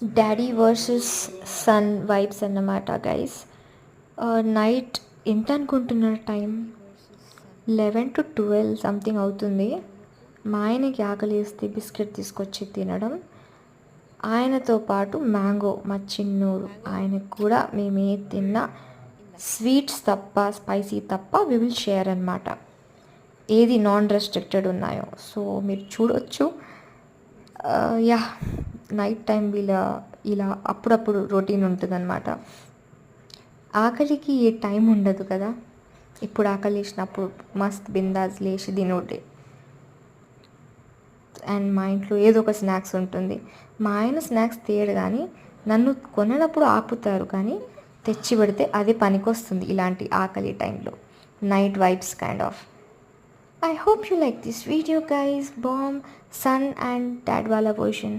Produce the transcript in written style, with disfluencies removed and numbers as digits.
Daddy versus sun vibes అన్నమాట guys. Night ఎంత అనుకుంటున్నారు టైం? 11 to 12 సంథింగ్ అవుతుంది. మా ఆయనకి ఆకలిస్తే బిస్కెట్ తీసుకొచ్చి తినడం, ఆయనతో పాటు మ్యాంగో మా చిన్నోడు, ఆయనకు కూడా మేమే తిన్నా స్వీట్స్ తప్ప, స్పైసీ తప్ప వి విల్ షేర్ అనమాట, ఏది నాన్ రెస్ట్రిక్టెడ్ ఉన్నాయో. సో మీరు చూడొచ్చు. యా, నైట్ టైం ఇలా అప్పుడప్పుడు రొటీన్ ఉంటుంది అనమాట. ఆకలికి ఏ టైం ఉండదు కదా. ఇప్పుడు ఆకలి వేసినప్పుడు మస్త్ బిందాస్ లేచి తినోటే. అండ్ మా ఇంట్లో ఏదో ఒక స్నాక్స్ ఉంటుంది. మా ఆయన స్నాక్స్ తీయడు కానీ నన్ను కొననప్పుడు ఆపుతారు, కానీ తెచ్చి పెడితే అది పనికొస్తుంది ఇలాంటి ఆకలి టైంలో. Night vibes kind of. I hope you like this video guys. Bomb, son and dad wala version.